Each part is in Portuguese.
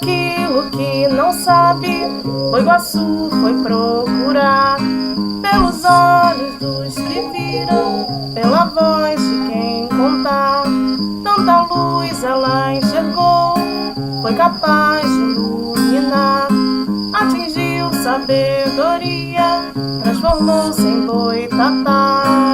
aquilo que não sabe, o Iguaçu foi procurar. Pelos olhos dos que viram, pela voz de quem contar, tanta luz ela enxergou, foi capaz de iluminar. Atingiu sabedoria, transformou-se em boitatá.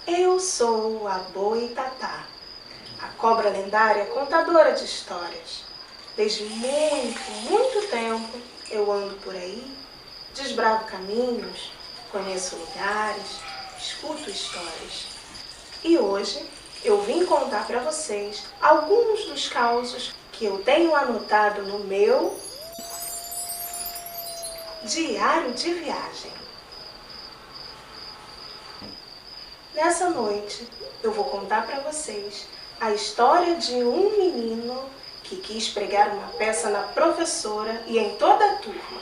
Eu sou a Boitatá, a cobra lendária contadora de histórias. Desde muito tempo eu ando por aí, desbravo caminhos, conheço lugares, escuto histórias. E hoje eu vim contar para vocês alguns dos causos que eu tenho anotado no meu diário de viagem. Nessa noite, eu vou contar para vocês a história de um menino que quis pregar uma peça na professora e em toda a turma.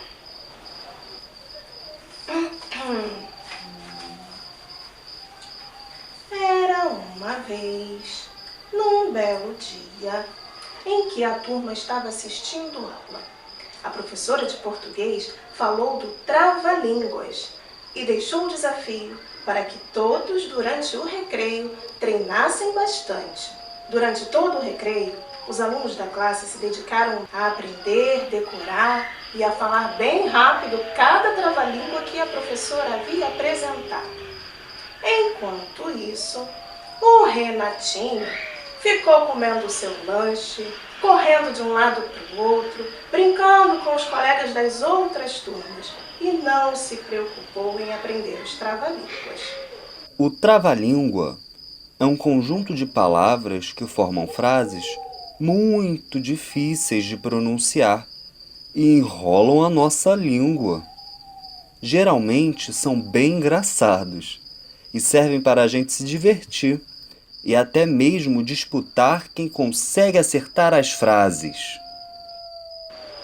Era uma vez, num belo dia, em que a turma estava assistindo aula. A professora de português falou do trava-línguas e deixou o desafio para que todos, durante o recreio, treinassem bastante. Durante todo o recreio, os alunos da classe se dedicaram a aprender, decorar e a falar bem rápido cada trava-língua que a professora havia apresentado. Enquanto isso, o Renatinho ficou comendo o seu lanche, correndo de um lado para o outro, brincando com os colegas das outras turmas e não se preocupou em aprender os trava-línguas. O trava-língua é um conjunto de palavras que formam frases muito difíceis de pronunciar e enrolam a nossa língua. Geralmente são bem engraçados e servem para a gente se divertir e até mesmo disputar quem consegue acertar as frases.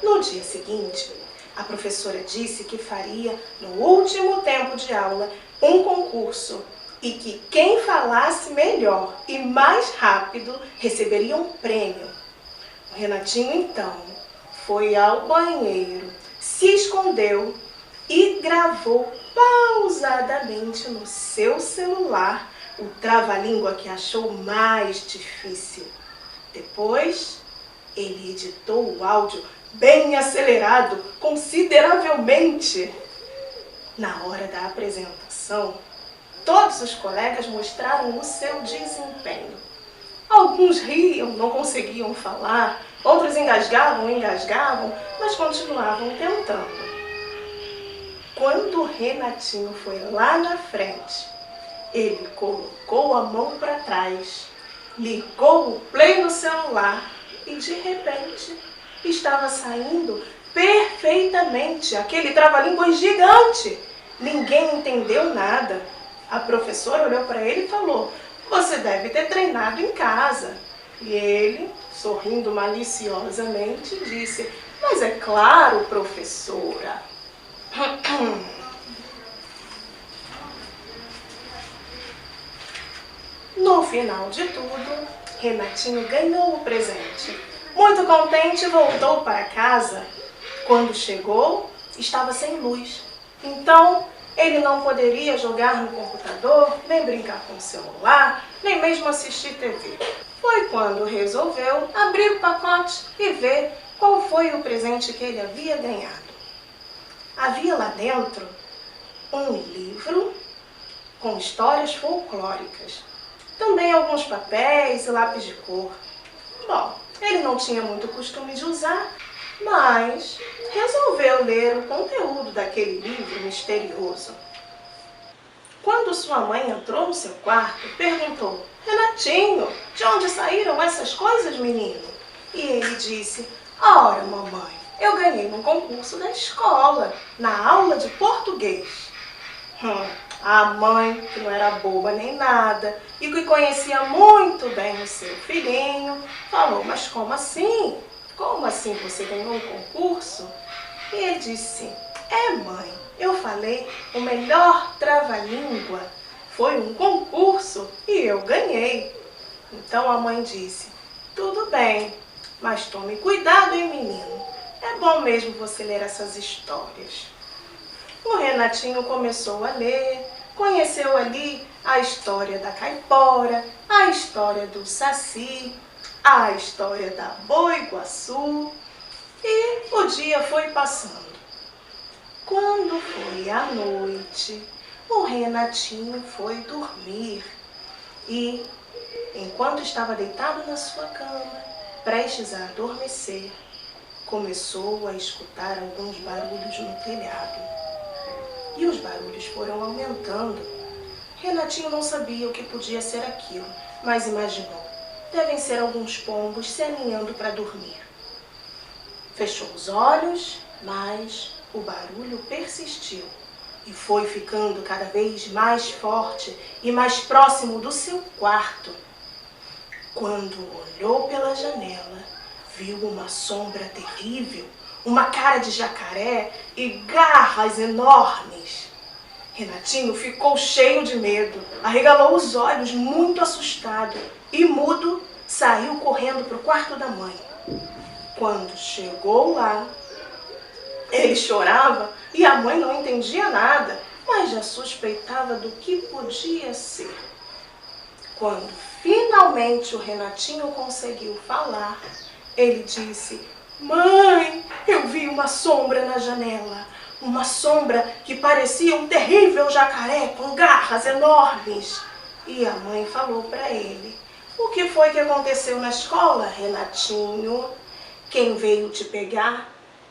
No dia seguinte, a professora disse que faria, no último tempo de aula, um concurso e que quem falasse melhor e mais rápido receberia um prêmio. O Renatinho, então, foi ao banheiro, se escondeu e gravou pausadamente no seu celular o trava-língua que achou mais difícil. Depois, ele editou o áudio bem acelerado, consideravelmente. Na hora da apresentação, todos os colegas mostraram o seu desempenho. Alguns riam, não conseguiam falar, outros engasgavam, mas continuavam tentando. Quando o Renatinho foi lá na frente, ele colocou a mão para trás, ligou o play no celular e, de repente, estava saindo perfeitamente aquele trava-línguas gigante. Ninguém entendeu nada. A professora olhou para ele e falou: "Você deve ter treinado em casa." E ele, sorrindo maliciosamente, disse: "Mas é claro, professora." No final de tudo, Renatinho ganhou o presente. Muito contente, voltou para casa. Quando chegou, estava sem luz. Então, ele não poderia jogar no computador, nem brincar com o celular, nem mesmo assistir TV. Foi quando resolveu abrir o pacote e ver qual foi o presente que ele havia ganhado. Havia lá dentro um livro com histórias folclóricas. Também alguns papéis e lápis de cor. Bom, ele não tinha muito costume de usar, mas resolveu ler o conteúdo daquele livro misterioso. Quando sua mãe entrou no seu quarto, perguntou: "Renatinho, de onde saíram essas coisas, menino?" E ele disse: "Ora, mamãe, eu ganhei num concurso da escola, na aula de português." A mãe, que não era boba nem nada e que conhecia muito bem o seu filhinho, falou: "Mas como assim? Como assim você ganhou um concurso?" E ele disse: "É, mãe, Eu falei o melhor trava-língua. Foi um concurso e eu ganhei. Então a mãe disse: tudo bem, mas tome cuidado, hein, menino? É bom mesmo você ler essas histórias. O Renatinho começou a ler, conheceu ali a história da caipora, a história do saci, a história da Boi-Guaçu, e o dia foi passando. Quando foi à noite, o Renatinho foi dormir e, enquanto estava deitado na sua cama, prestes a adormecer, começou a escutar alguns barulhos no telhado. E os barulhos foram aumentando. Renatinho não sabia o que podia ser aquilo, mas imaginou: devem ser alguns pombos se aninhando para dormir. Fechou os olhos, mas o barulho persistiu e foi ficando cada vez mais forte e mais próximo do seu quarto. Quando olhou pela janela, viu uma sombra terrível, uma cara de jacaré e garras enormes. Renatinho ficou cheio de medo, arregalou os olhos muito assustado e, mudo, saiu correndo para o quarto da mãe. Quando chegou lá, ele chorava e a mãe não entendia nada, mas já suspeitava do que podia ser. Quando finalmente o Renatinho conseguiu falar, ele disse: mãe, eu vi uma sombra na janela. Uma sombra que parecia um terrível jacaré com garras enormes. E a mãe falou para ele: o que foi que aconteceu na escola, Renatinho? Quem veio te pegar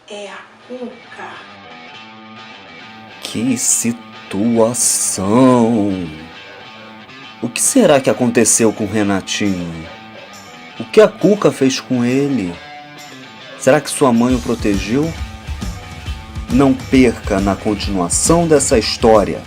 é a Cuca. Que situação! O que será que aconteceu com o Renatinho? O que a Cuca fez com ele? Será que sua mãe o protegeu? Não perca na continuação dessa história.